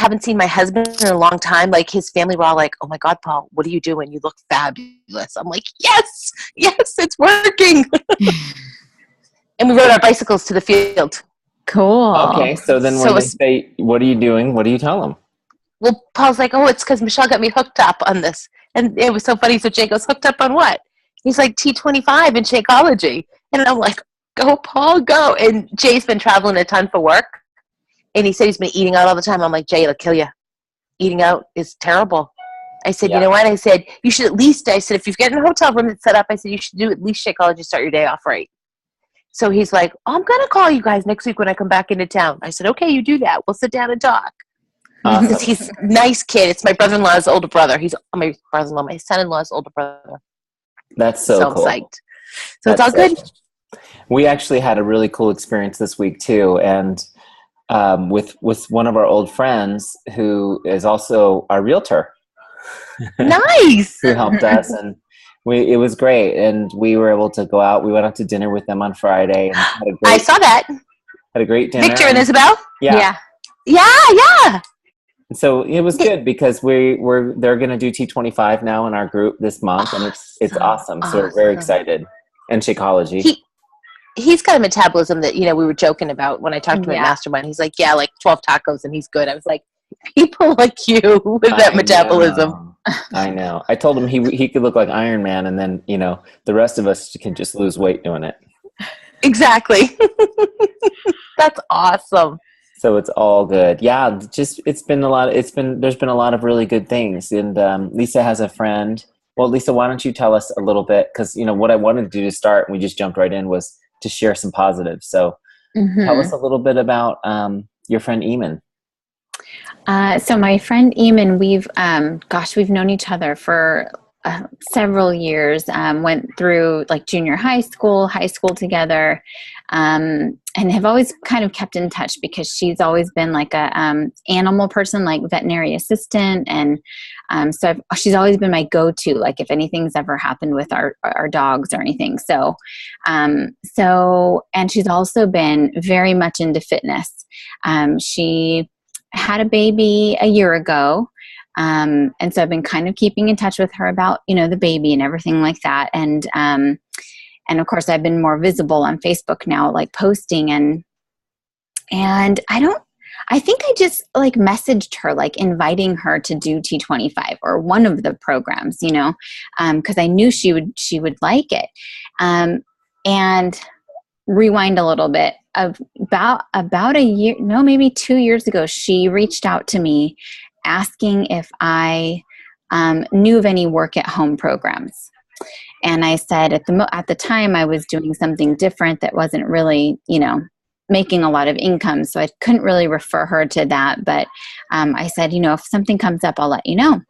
haven't seen my husband in a long time. Like his family were all like, oh my God, Paul, what are you doing? You look fabulous. I'm like, yes, it's working. And we rode our bicycles to the field. Cool. Okay. So then when they say, what are you doing? What do you tell them? Well, Paul's like, oh, it's because Michelle got me hooked up on this. And it was so funny. So Jay goes, hooked up on what? He's like, T25 in Shakeology. And I'm like, go, Paul, go. And Jay's been traveling a ton for work. And he said he's been eating out all the time. I'm like, Jay, it'll kill you. Eating out is terrible. I said, you know what? I said, you should at least, I said, if you've got a hotel room that's set up, I said, you should do at least Shakeology, start your day off right. So he's like, oh, I'm going to call you guys next week when I come back into town. I said, okay, you do that. We'll sit down and talk. Awesome. He's a nice kid. It's my brother-in-law's older brother. He's my brother-in-law, my son-in-law's older brother. That's so cool. I'm psyched. So it's all good. We actually had a really cool experience this week too. And with one of our old friends who is also our realtor. Nice. Who helped us, and it was great. And we were able to go out. We went out to dinner with them on Friday. And I saw that. Had a great dinner. Victor and Isabel? Yeah. So it was good because they're going to do T25 now in our group this month, and it's awesome. So we're very excited. And Shakeology. He's got a metabolism that, we were joking about when I talked to him at Mastermind. He's like, like 12 tacos and he's good. I was like, people like you with that metabolism. I know. I told him he could look like Iron Man, and then, the rest of us can just lose weight doing it. Exactly. That's awesome. So it's all good. Yeah, there's been a lot of really good things. And Lisa has a friend. Well, Lisa, why don't you tell us a little bit? Because, what I wanted to do to start, and we just jumped right in, was to share some positives. So tell us a little bit about your friend Eamon. So my friend Eamon, we've known each other for several years, went through like junior high school together, and have always kind of kept in touch because she's always been like a animal person, like veterinary assistant. And so she's always been my go-to, like if anything's ever happened with our dogs or anything. So, and she's also been very much into fitness. She had a baby a year ago. And so I've been kind of keeping in touch with her about, the baby and everything like that. And of course I've been more visible on Facebook now, like posting and I think I just like messaged her, like inviting her to do T25 or one of the programs, cause I knew she would like it. And rewind a little bit, about a year, no, maybe 2 years ago, she reached out to me asking if I knew of any work at home programs. And I said at the time I was doing something different that wasn't really, making a lot of income. So I couldn't really refer her to that. But I said, if something comes up, I'll let you know.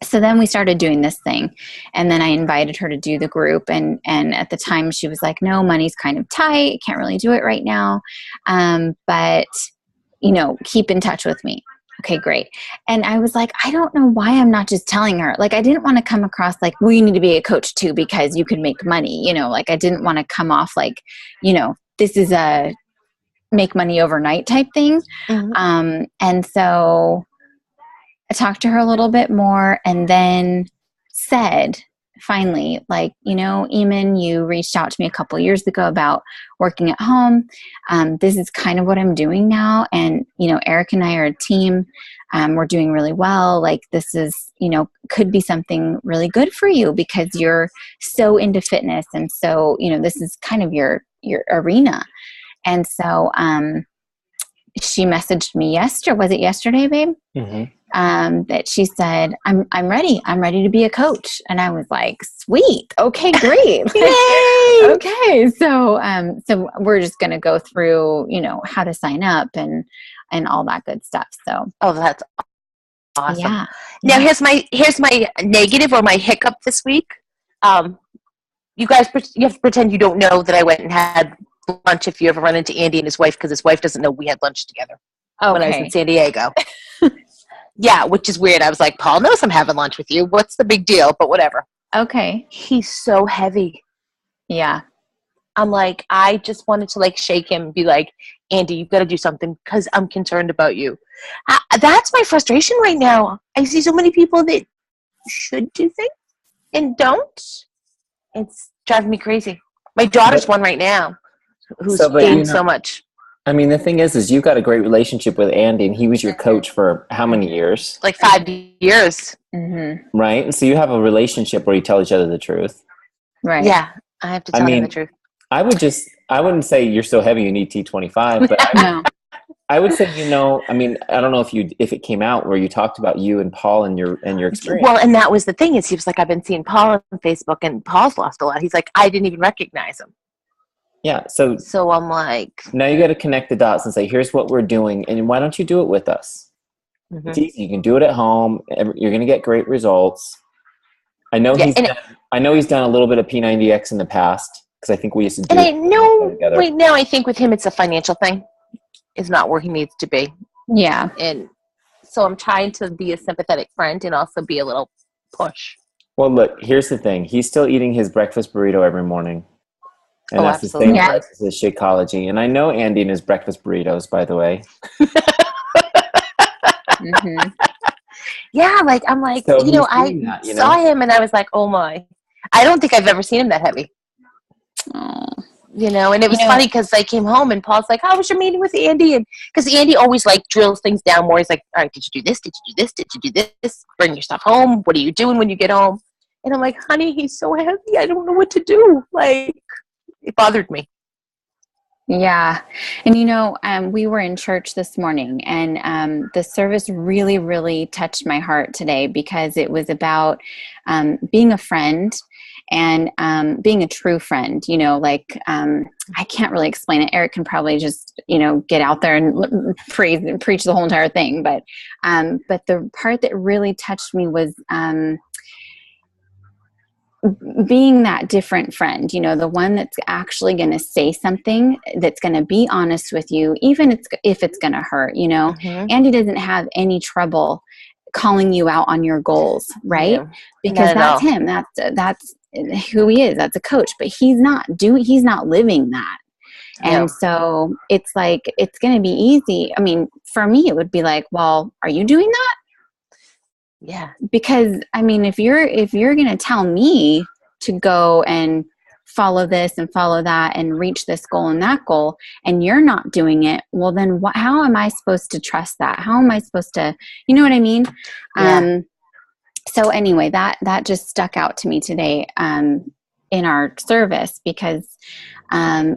So then we started doing this thing, and then I invited her to do the group. And at the time she was like, no, money's kind of tight. Can't really do it right now. But keep in touch with me. Okay, great. And I was like, I don't know why I'm not just telling her. Like, I didn't want to come across like, well, you need to be a coach too because you can make money, like I didn't want to come off like, this is a make money overnight type thing. Mm-hmm. And so I talked to her a little bit more and then said, finally, like, Eamon, you reached out to me a couple of years ago about working at home. This is kind of what I'm doing now. And, Eric and I are a team. We're doing really well. Like this is, could be something really good for you because you're so into fitness. And so, this is kind of your arena. And so, she messaged me yesterday. Was it yesterday, babe? Mm-hmm. That she said, I'm ready. I'm ready to be a coach. And I was like, sweet. Okay, great. Yay! Okay. So we're just going to go through, how to sign up and all that good stuff. So, that's awesome. Yeah. Now here's my negative or my hiccup this week. You guys, you have to pretend you don't know that I went and had lunch if you ever run into Andy and his wife, because his wife doesn't know we had lunch together when I was in San Diego. Yeah, which is weird. I was like, Paul knows I'm having lunch with you. What's the big deal? But whatever. Okay. He's so heavy. Yeah. I'm like, I just wanted to like shake him and be like, Andy, you've got to do something because I'm concerned about you. That's my frustration right now. I see so many people that should do things and don't. It's driving me crazy. My daughter's one right now who's gained so much. I mean, the thing is you've got a great relationship with Andy, and he was your coach for how many years? Like 5 years. Mm-hmm. Right? And so you have a relationship where you tell each other the truth. Right. Yeah, I have to tell him the truth. I wouldn't say you're so heavy you need T25, but I would say, I mean, I don't know if it came out where you talked about you and Paul and your experience. Well, and that was the thing is he was like, I've been seeing Paul on Facebook and Paul's lost a lot. He's like, I didn't even recognize him. Yeah. So I'm like, now you got to connect the dots and say, here's what we're doing. And why don't you do it with us? Mm-hmm. It's easy. You can do it at home. You're going to get great results. I know he's done a little bit of P90X in the past because I think we used to do it. And I know right now, I think with him, it's a financial thing. Is not where he needs to be. Yeah. And so I'm trying to be a sympathetic friend and also be a little push. Well, look, here's the thing. He's still eating his breakfast burrito every morning. And that's absolutely. The same price as Shakeology. And I know Andy and his breakfast burritos, by the way. Mm-hmm. Yeah, like I'm like, so I saw him and I was like, oh my. I don't think I've ever seen him that heavy. Oh. And it was funny because I came home and Paul's like, how was your meeting with Andy? And because Andy always like drills things down more. He's like, all right, did you do this? Did you do this? Did you do this? Bring your stuff home. What are you doing when you get home? And I'm like, honey, he's so heavy. I don't know what to do. Like, it bothered me. Yeah. And we were in church this morning and the service really, really touched my heart today because it was about being a friend and being a true friend. I can't really explain it. Eric can probably just, get out there and preach the whole entire thing. But the part that really touched me was being that different friend, the one that's actually going to say something that's going to be honest with you, even if it's going to hurt, Mm-hmm. Andy doesn't have any trouble calling you out on your goals, right? Yeah. Because that's him. That's who he is. That's a coach, but he's not living that. And so it's like, it's going to be easy. I mean, for me, it would be like, well, are you doing that? Yeah. Because I mean, if you're going to tell me to go and follow this and follow that and reach this goal and that goal, and you're not doing it, well, then how am I supposed to trust that? How am I supposed to, you know what I mean? Yeah. So anyway, that just stuck out to me today, in our service because, I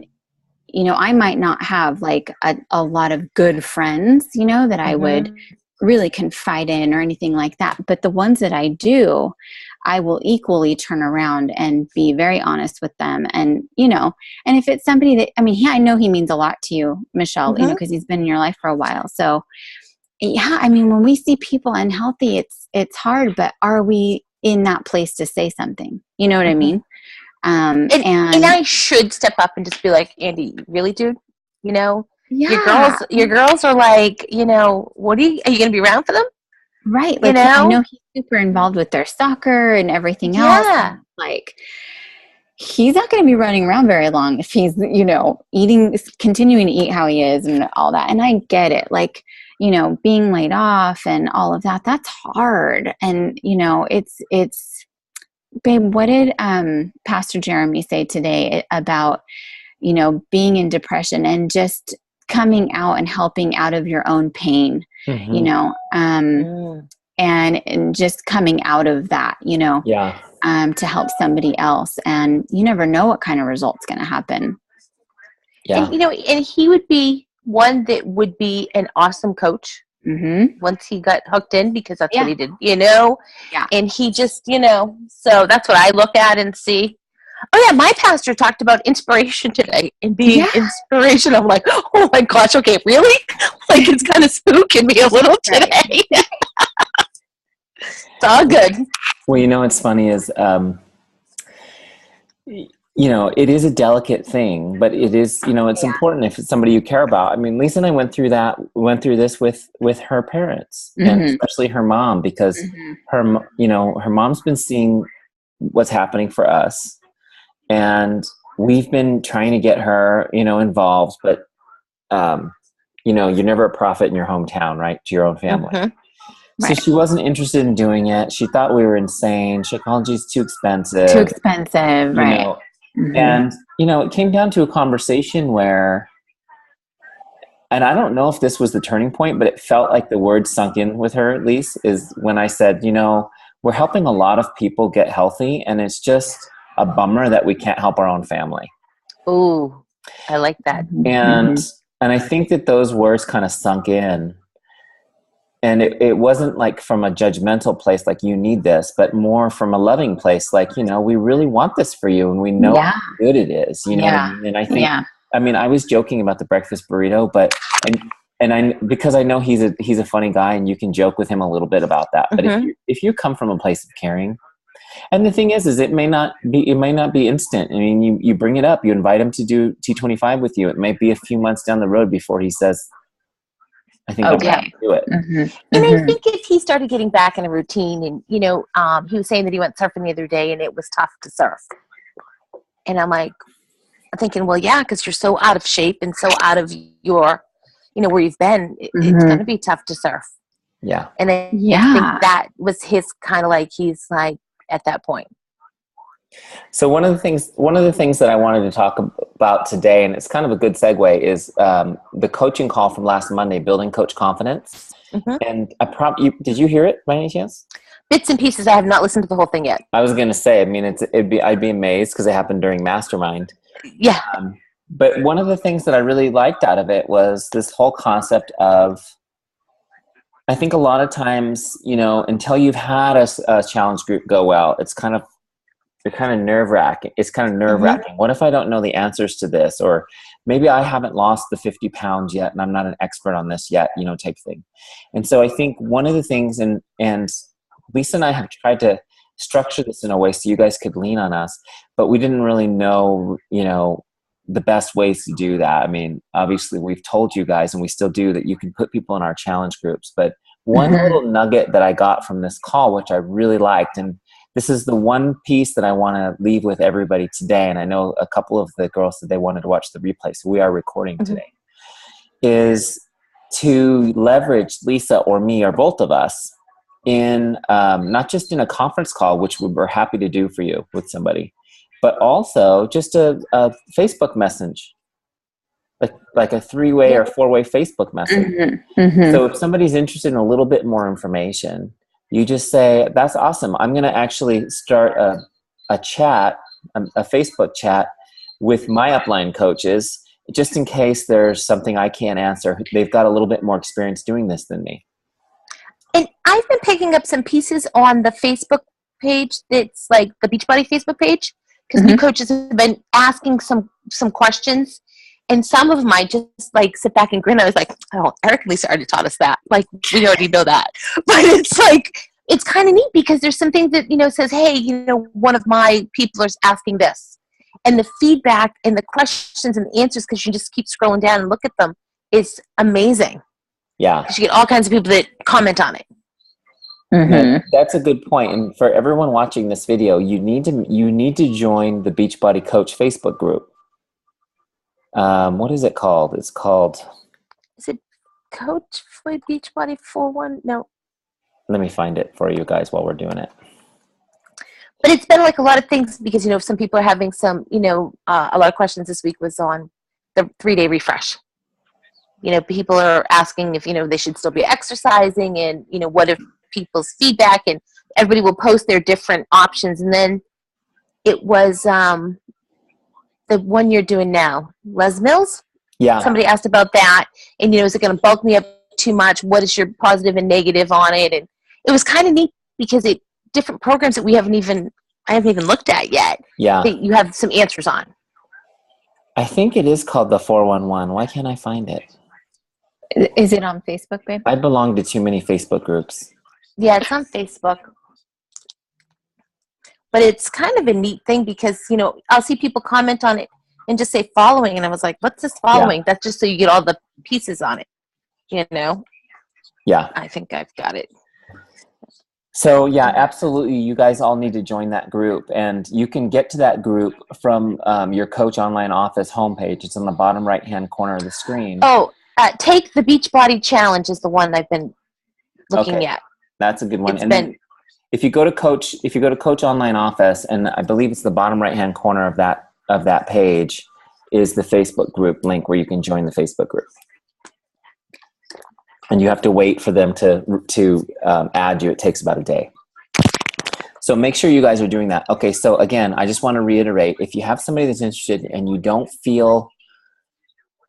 might not have like a lot of good friends, that I would really confide in or anything like that. But the ones that I do, I will equally turn around and be very honest with them. And, and if it's somebody that, I know he means a lot to you, Michelle, because he's been in your life for a while. So yeah, when we see people unhealthy, it's hard, but are we in that place to say something? You know what I mean? And I should step up and just be like, Andy, really, dude? Yeah. Your girls are like, what are you going to be around for them? Right. Like, I know he's super involved with their soccer and everything else. Yeah. Like, he's not going to be running around very long if he's, continuing to eat how he is and all that. And I get it. Like, being laid off and all of that, that's hard. And, it's, babe, what did Pastor Jeremy say today about, being in depression and just coming out and helping out of your own pain, and just coming out of that, to help somebody else. And you never know what kind of result's going to happen. Yeah. And, and he would be one that would be an awesome coach once he got hooked in, because that's what he did, Yeah. And he just, so that's what I look at and see. Oh yeah, my pastor talked about inspiration today and being inspiration. I'm like, oh my gosh, okay, really? Like, it's kind of spooking me a little today. It's all good. Well, what's funny is, it is a delicate thing, but it is, it's important if it's somebody you care about. Lisa and I went through this with her parents, and especially her mom, because her mom's been seeing what's happening for us. And we've been trying to get her, involved, but, you're never a prophet in your hometown, right? To your own family. Mm-hmm. So Right. she wasn't interested in doing it. She thought we were insane. Psychology is too expensive. Too expensive, right? And, it came down to a conversation where, and I don't know if this was the turning point, but it felt like the word sunk in with her, at least, is when I said, we're helping a lot of people get healthy, and it's just a bummer that we can't help our own family. Ooh, I like that. And I think that those words kind of sunk in. And it wasn't like from a judgmental place, like you need this, but more from a loving place, like, we really want this for you, and we know how good it is, you know what I mean? And I think, I was joking about the breakfast burrito, but, and I, because I know he's a funny guy, and you can joke with him a little bit about that. But if you come from a place of caring, and the thing is it may not be instant. I mean, you bring it up, you invite him to do T25 with you. It might be a few months down the road before he says, I think I'm going to do it. And I think if he started getting back in a routine, and, he was saying that he went surfing the other day and it was tough to surf. And I'm thinking, well, yeah, because you're so out of shape and so out of your, where you've been, it's going to be tough to surf. Yeah. And I think that was his kind of he's at that point. So one of the things that I wanted to talk about today, and it's kind of a good segue, is the coaching call from last Monday, Building Coach Confidence. And did you hear it by any chance? Bits and pieces. I have not listened to the whole thing yet. I was going to say, I'd be amazed because it happened during Mastermind. Yeah. But one of the things that I really liked out of it was this whole concept of, I think a lot of times, until you've had a challenge group go well, it's kind of nerve-wracking. It's kind of nerve-wracking. What if I don't know the answers to this? Or maybe I haven't lost the 50 pounds yet, and I'm not an expert on this yet, type thing. And so I think one of the things, and Lisa and I have tried to structure this in a way so you guys could lean on us, but we didn't really know, the best ways to do that. I mean, obviously we've told you guys, and we still do, that you can put people in our challenge groups. But one little nugget that I got from this call, which I really liked, and this is the one piece that I want to leave with everybody today, and I know a couple of the girls said they wanted to watch the replay, so we are recording today, is to leverage Lisa or me or both of us in not just in a conference call, which we're happy to do for you with somebody, but also just a Facebook message, like a 3-way or 4-way Facebook message. So if somebody's interested in a little bit more information, you just say, that's awesome. I'm going to actually start a chat, a Facebook chat with my upline coaches, just in case there's something I can't answer. They've got a little bit more experience doing this than me. And I've been picking up some pieces on the Facebook page that's like the Beachbody Facebook page, because new coaches have been asking some questions. And some of them I just sit back and grin. I was like, oh, Eric and Lisa already taught us that. We already know that. But it's kind of neat because there's some things that, says, hey, one of my people is asking this. And the feedback and the questions and the answers, because you just keep scrolling down and look at them, is amazing. Yeah. Because you get all kinds of people that comment on it. That's a good point. And for everyone watching this video, you need to join the Beachbody Coach Facebook group. What is it called? It's called... Is it Coach for Beachbody 41? No. Let me find it for you guys while we're doing it. But it's been a lot of things because, some people are having some, a lot of questions this week was on the 3-day refresh. People are asking if, they should still be exercising, and, what are people's feedback, and everybody will post their different options. And then it was the one you're doing now, Les Mills. Yeah. Somebody asked about that, and is it going to bulk me up too much? What is your positive and negative on it? And it was kind of neat because different programs that I haven't even looked at yet. Yeah. That you have some answers on. I think it is called the 411. Why can't I find it? Is it on Facebook, babe? I belong to too many Facebook groups. Yeah, it's on Facebook. But it's kind of a neat thing because, I'll see people comment on it and just say following. And I was like, what's this following? Yeah. That's just so you get all the pieces on it, Yeah. I think I've got it. So yeah, absolutely. You guys all need to join that group, and you can get to that group from your Coach Online Office homepage. It's on the bottom right-hand corner of the screen. Oh, take the Beachbody challenge is the one I've been looking at. That's a good one. It's and then if you go to Coach Online Office, and I believe it's the bottom right-hand corner of that page, is the Facebook group link where you can join the Facebook group. And you have to wait for them to add you. It takes about a day. So make sure you guys are doing that. Okay, so again, I just want to reiterate, if you have somebody that's interested and you don't feel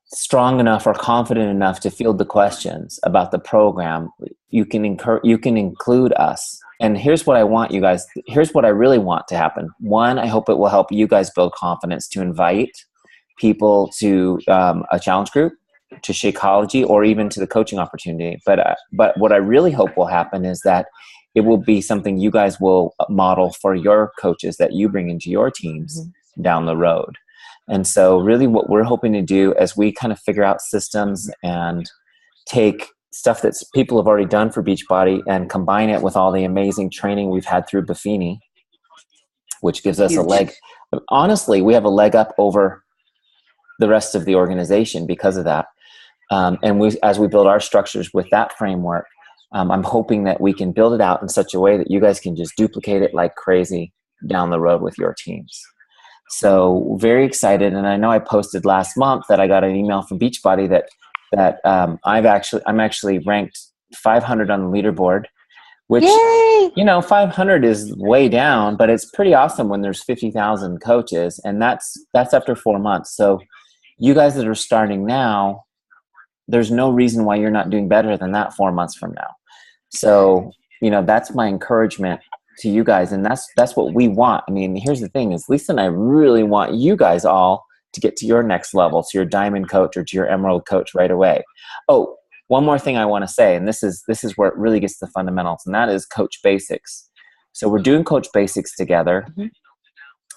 strong enough or confident enough to field the questions about the program, you can include us. And here's what I want you guys, here's what I really want to happen. One, I hope it will help you guys build confidence to invite people to a challenge group, to Shakeology, or even to the coaching opportunity. But what I really hope will happen is that it will be something you guys will model for your coaches that you bring into your teams down the road. And so really what we're hoping to do as we kind of figure out systems and take stuff that people have already done for Beachbody and combine it with all the amazing training we've had through Buffini, which gives us a leg. Honestly, we have a leg up over the rest of the organization because of that. And as we build our structures with that framework, I'm hoping that we can build it out in such a way that you guys can just duplicate it like crazy down the road with your teams. So very excited. And I know I posted last month that I got an email from Beachbody that I'm actually ranked 500 on the leaderboard, which, Yay! 500 is way down, but it's pretty awesome when there's 50,000 coaches, and that's after 4 months. So you guys that are starting now, there's no reason why you're not doing better than that 4 months from now. So, that's my encouragement to you guys. And that's what we want. I mean, here's the thing is Lisa and I really want you guys all to get to your next level, to your diamond coach or to your emerald coach right away. Oh, one more thing I want to say, and this is where it really gets to the fundamentals, and that is Coach Basics. So we're doing Coach Basics together.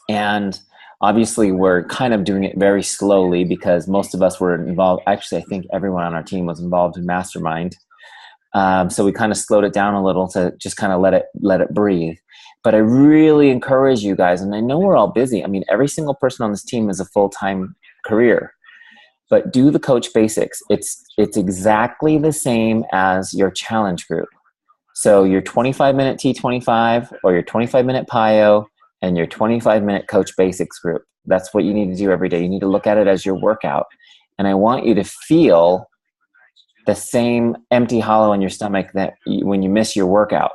And obviously we're kind of doing it very slowly because most of us were involved. Actually, I think everyone on our team was involved in Mastermind. So we kind of slowed it down a little to just kind of let it breathe. But I really encourage you guys, and I know we're all busy. I mean, every single person on this team is a full-time career. But do the Coach Basics. It's exactly the same as your challenge group. So your 25-minute T25 or your 25-minute PIO and your 25-minute Coach Basics group. That's what you need to do every day. You need to look at it as your workout. And I want you to feel the same empty hollow in your stomach that when you miss your workout.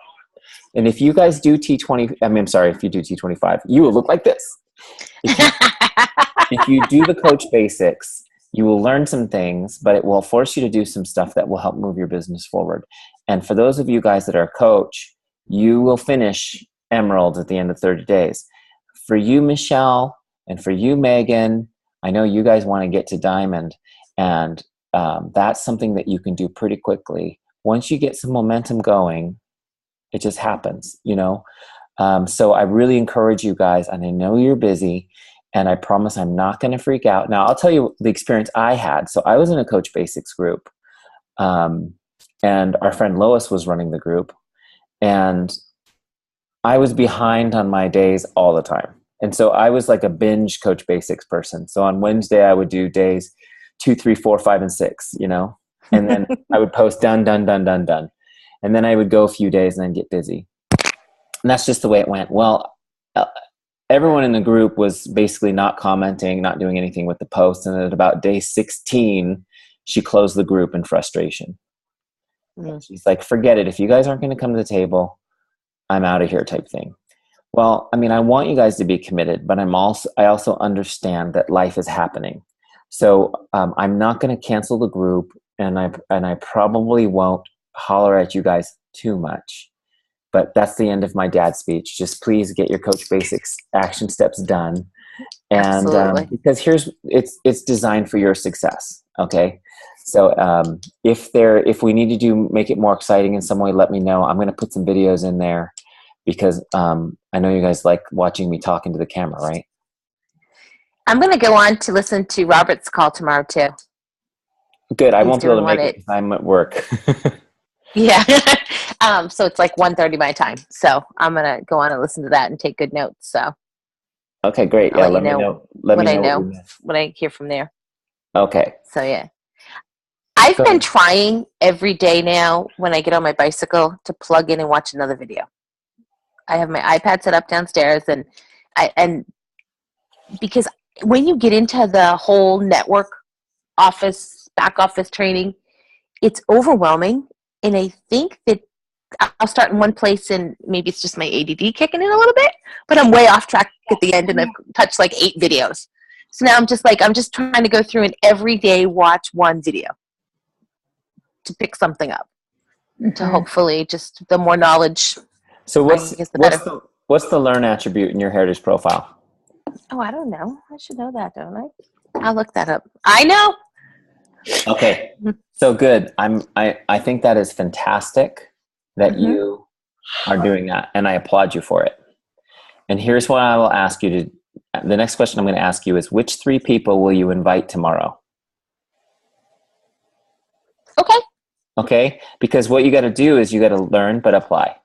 And if you guys do if you do T25, you will look like this. If you do the Coach Basics, you will learn some things, but it will force you to do some stuff that will help move your business forward. And for those of you guys that are a coach, you will finish Emerald at the end of 30 days. For you, Michelle, and for you, Megan, I know you guys want to get to Diamond, and that's something that you can do pretty quickly. Once you get some momentum going, it just happens, So I really encourage you guys, and I know you're busy, and I promise I'm not going to freak out. Now, I'll tell you the experience I had. So I was in a Coach Basics group, and our friend Lois was running the group, and I was behind on my days all the time. And so I was like a binge Coach Basics person. So on Wednesday, I would do days 2, 3, 4, 5, and 6, and then I would post done, done, done, done, done. And then I would go a few days and then get busy. And that's just the way it went. Well, everyone in the group was basically not commenting, not doing anything with the post. And at about day 16, she closed the group in frustration. She's like, forget it. If you guys aren't going to come to the table, I'm out of here type thing. Well, I mean, I want you guys to be committed, but I also understand that life is happening. So I'm not going to cancel the group, and I probably won't holler at you guys too much. But that's the end of my dad speech. Just please get your Coach Basics action steps done, and because it's designed for your success. Okay, so if we need to make it more exciting in some way, let me know. I'm going to put some videos in there because I know you guys like watching me talk into the camera, right? I'm going to go on to listen to Robert's call tomorrow too. Good. I won't be able to make it because I'm at work. Yeah. So it's like 1:30 my time. So I'm gonna go on and listen to that and take good notes. So Okay, great. I'll Yeah, let you let me know know. Let me what I know what know, we missed. what I hear from there. Okay. So yeah. I've been So, trying every day now when I get on my bicycle to plug in and watch another video. I have my iPad set up downstairs, and because when you get into the whole network office, back office training, it's overwhelming. And I think that I'll start in one place and maybe it's just my ADD kicking in a little bit, but I'm way off track at the end and I've touched like 8 videos. So now I'm just trying to go through and every day watch one video to pick something up, to hopefully just the more knowledge, so I guess the better. what's the learn attribute in your heritage profile? Oh, I don't know. I should know that, don't I? I'll look that up. I know. Okay. So good. I think that is fantastic that you are doing that, and I applaud you for it. And here's what I will ask you to the next question I'm going to ask you is, which 3 people will you invite tomorrow? Okay. Okay? Because what you got to do is you got to learn but apply.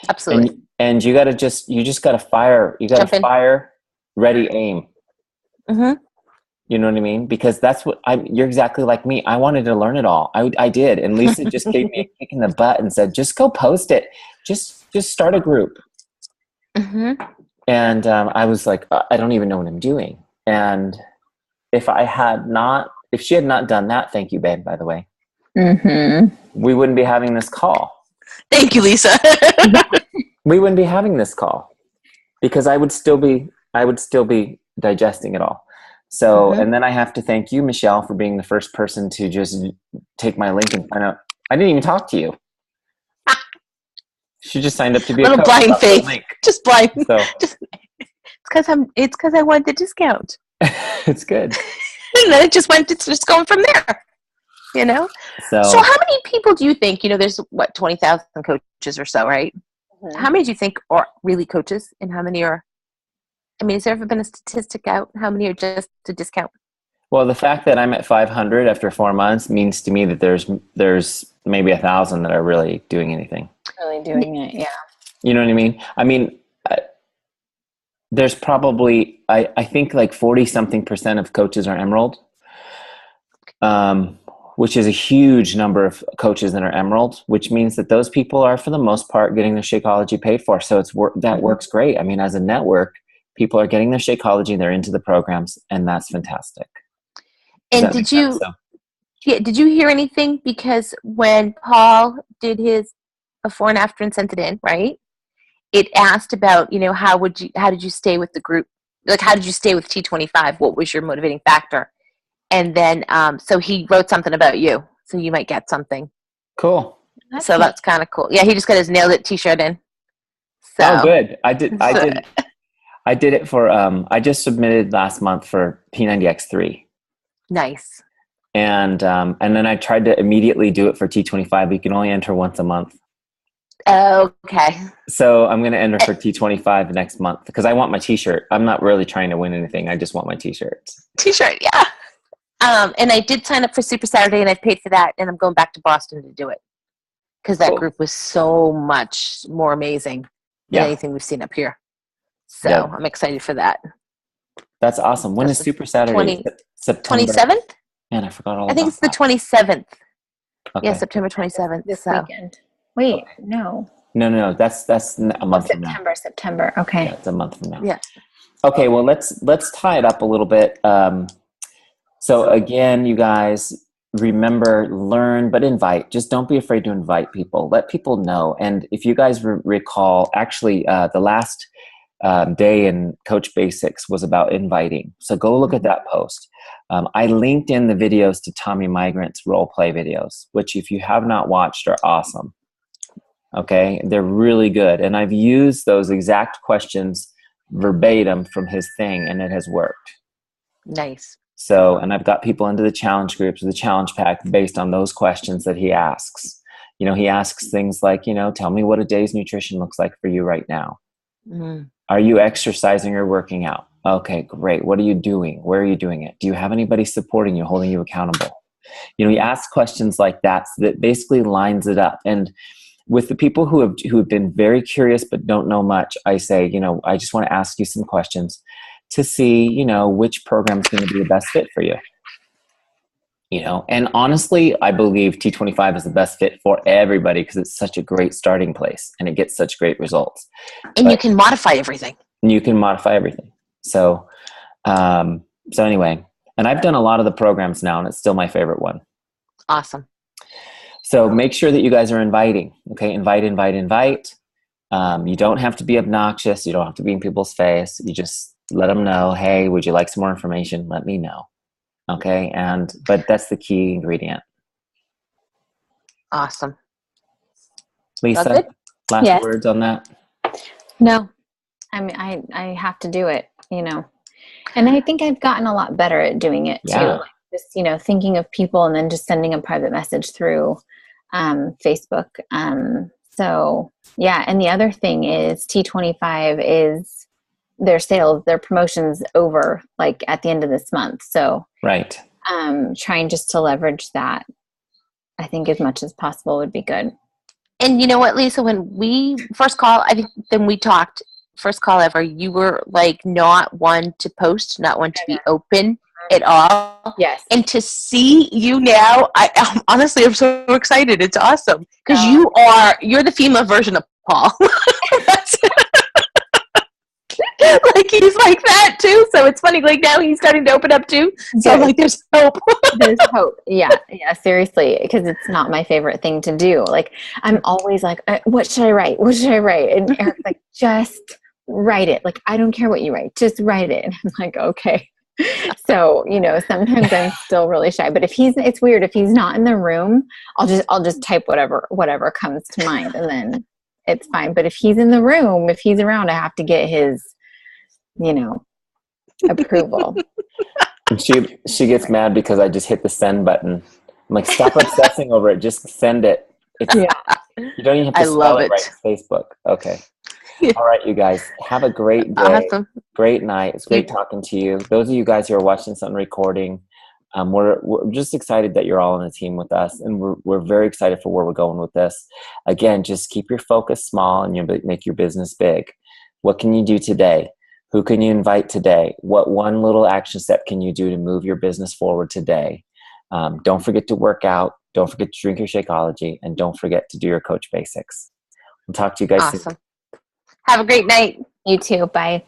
Absolutely. And you just got to fire, ready, aim. You know what I mean? Because you're exactly like me. I wanted to learn it all. I did. And Lisa just gave me a kick in the butt and said, just go post it. Just start a group. And I was like, I don't even know what I'm doing. And if she had not done that, thank you, babe, by the way, we wouldn't be having this call. Thank you, Lisa. We wouldn't be having this call because I would still be digesting it all. So, and then I have to thank you, Michelle, for being the first person to just take my link and find out. I didn't even talk to you. She just signed up to be a little coach. blind faith. Just blind. So it's because I want the discount. it's good. And then it's just going from there. You know? So how many people do you think, there's 20,000 coaches or so, right? How many do you think are really coaches and how many are, has there ever been a statistic out how many are just a discount? Well, the fact that I'm at 500 after 4 months means to me that there's maybe 1,000 that are really doing anything. Really doing it, yeah. You know what I mean? There's probably, I think like 40-something% of coaches are Emerald, which is a huge number of coaches that are Emerald, which means that those people are, for the most part, getting their Shakeology paid for. So that works great. As a network, people are getting their Shakeology, they're into the programs, and that's fantastic. And did you hear anything? Because when Paul did his before and after and sent it in, right? It asked about, how did you stay with the group? Like, how did you stay with T25? What was your motivating factor? And then, so he wrote something about you. So you might get something. Cool. That's kind of cool. Yeah, he just got his Nailed It t-shirt in. So. Oh, good. I did it for, I just submitted last month for P90X3. Nice. And then I tried to immediately do it for T25, but you can only enter once a month. Okay. So I'm going to enter for T25 next month because I want my t-shirt. I'm not really trying to win anything. I just want my t-shirts. T-shirt, yeah. And I did sign up for Super Saturday and I've paid for that and I'm going back to Boston to do it. Because that group was so much more amazing than anything we've seen up here. So I'm excited for that. That's awesome. When is Super Saturday? September 27th? Man, I forgot all about that. I think it's the 27th. Okay. Yeah, September 27th. This weekend. Wait, no. No. That's a month from now. September. Okay. Yeah, it's a month from now. Yeah. Okay, well, let's tie it up a little bit. So again, you guys, remember, learn, but invite. Just don't be afraid to invite people. Let people know. And if you guys recall, actually, the last day in Coach Basics was about inviting. So go look at that post. I linked in the videos to Tommy Migrant's role play videos, which if you have not watched are awesome. Okay, they're really good. And I've used those exact questions verbatim from his thing and it has worked. Nice. So, and I've got people into the challenge groups, the challenge pack based on those questions that he asks. He asks things like, tell me what a day's nutrition looks like for you right now. Are you exercising or working out? Okay, great. What are you doing? Where are you doing it? Do you have anybody supporting you, holding you accountable? He asks questions like that so that basically lines it up. And with the people who have been very curious but don't know much, I say, I just want to ask you some questions to see, which program is going to be the best fit for you. And honestly, I believe T25 is the best fit for everybody because it's such a great starting place and it gets such great results. And you can modify everything. You can modify everything. So anyway, and I've done a lot of the programs now and it's still my favorite one. Awesome. So make sure that you guys are inviting. Okay. Invite. You don't have to be obnoxious. You don't have to be in people's face. You just let them know, hey, would you like some more information? Let me know. Okay. But that's the key ingredient. Awesome. Lisa, last words on that? No, I mean, I have to do it, and I think I've gotten a lot better at doing it too. Like just, thinking of people and then just sending a private message through Facebook. So yeah. And the other thing is T25 is their sales, their promotions over like at the end of this month. So right. Trying just to leverage that, I think as much as possible would be good. And you know what, Lisa, when we first call, I think then we talked, first call ever, you were like not one to post, not one to be open at all. Yes. And to see you now, honestly, I'm so excited. It's awesome. Because you're the female version of Paul. Like he's like that too. So it's funny, like now he's starting to open up too. So I'm like, there's hope. There's hope. Yeah, seriously, because it's not my favorite thing to do. Like I'm always like, what should I write? What should I write? And Eric's like, just write it. Like, I don't care what you write, just write it. And I'm like, okay. So, sometimes I'm still really shy, but it's weird. If he's not in the room, I'll just type whatever comes to mind and then it's fine. But if he's in the room, if he's around, I have to get his, approval. And she gets mad because I just hit the send button. I'm like, stop obsessing over it. Just send it. You don't even have to spell it right. Facebook. Okay. All right, you guys. Have a great day. Awesome. Great night. It's great talking to you. Those of you guys who are watching this on recording, we're just excited that you're all on the team with us, and we're very excited for where we're going with this. Again, just keep your focus small and you make your business big. What can you do today? Who can you invite today? What one little action step can you do to move your business forward today? Don't forget to work out. Don't forget to drink your Shakeology, and don't forget to do your Coach Basics. We'll talk to you guys soon. Have a great night. You too. Bye.